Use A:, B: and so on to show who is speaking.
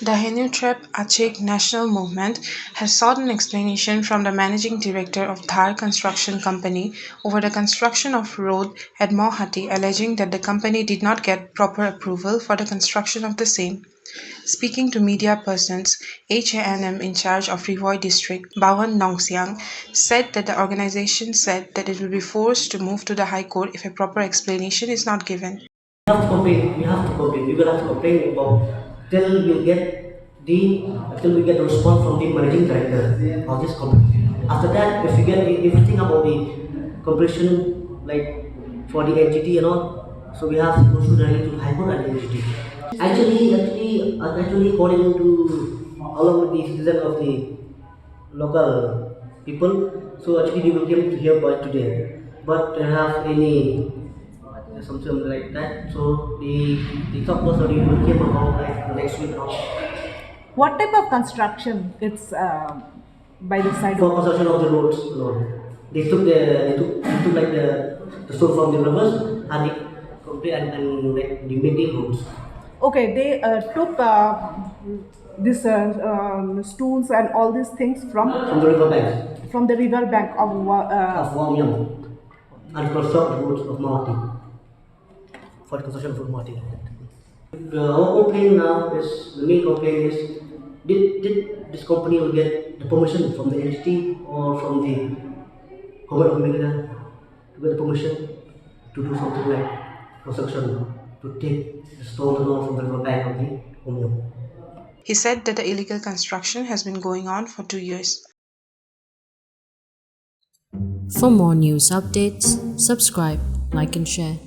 A: The Henutrep Achek National Movement has sought an explanation from the managing director of Dhar Construction Company over the construction of road at Mawhati, alleging that the company did not get proper approval for the construction of the same. Speaking to media persons, HANM in charge of Rivoy district, Bawan Nongsiang, said that the organization said that it will be forced to move to the High Court if a proper explanation is not given.
B: Have to complain. We have to complain. We will have to complain about till we get the till we get a response from the managing director of this company. After that, if we get everything about the completion, like for the entity and all, so we have to go through directly to High Court and entity. Actually, according to along with the citizen of the local people, so actually they will came to here by today, but they have any something like that. So the top was already came about like next week now.
C: What type of construction it's by the side
B: For
C: of?
B: construction of the roads, no. They took like the stone from the rivers and they complete and like they made the roads.
C: Okay, they took this stools and all these things
B: From the river banks
C: from the river bank of
B: of Wamyam and construct the roads of Mawhati for the construction of Mawhati. Our complaint now is the main complaint is did this company will get the permission from the entity or from the government of America to get the permission to do something like construction to take the stones and all from the river bank of the Omnium.
A: He said that the illegal construction has been going on for 2 years.
D: For more news updates, subscribe, like, and share.